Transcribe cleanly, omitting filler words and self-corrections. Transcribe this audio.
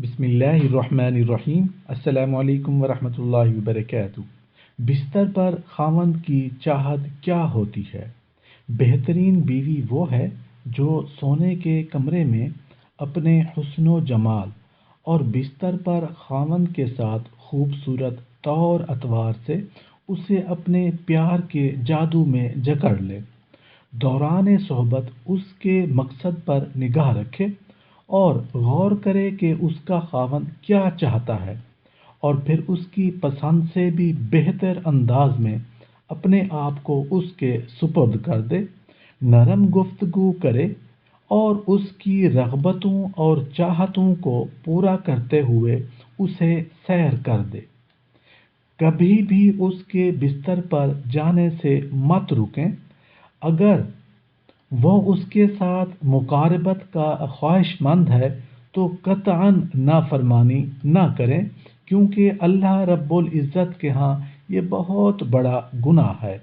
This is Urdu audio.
بسم اللہ الرحمن الرحیم۔ السلام علیکم ورحمۃ اللہ وبرکاتہ۔ بستر پر خاوند کی چاہت کیا ہوتی ہے؟ بہترین بیوی وہ ہے جو سونے کے کمرے میں اپنے حسن و جمال اور بستر پر خاوند کے ساتھ خوبصورت طور اتوار سے اسے اپنے پیار کے جادو میں جکڑ لے، دوران صحبت اس کے مقصد پر نگاہ رکھے اور غور کرے کہ اس کا خاوند کیا چاہتا ہے، اور پھر اس کی پسند سے بھی بہتر انداز میں اپنے آپ کو اس کے سپرد کر دے، نرم گفتگو کرے اور اس کی رغبتوں اور چاہتوں کو پورا کرتے ہوئے اسے سیر کر دے۔ کبھی بھی اس کے بستر پر جانے سے مت رکیں۔ اگر وہ اس کے ساتھ مقاربت کا خواہش مند ہے تو قطعاً نافرمانی نہ کریں، کیونکہ اللہ رب العزت کے ہاں یہ بہت بڑا گناہ ہے۔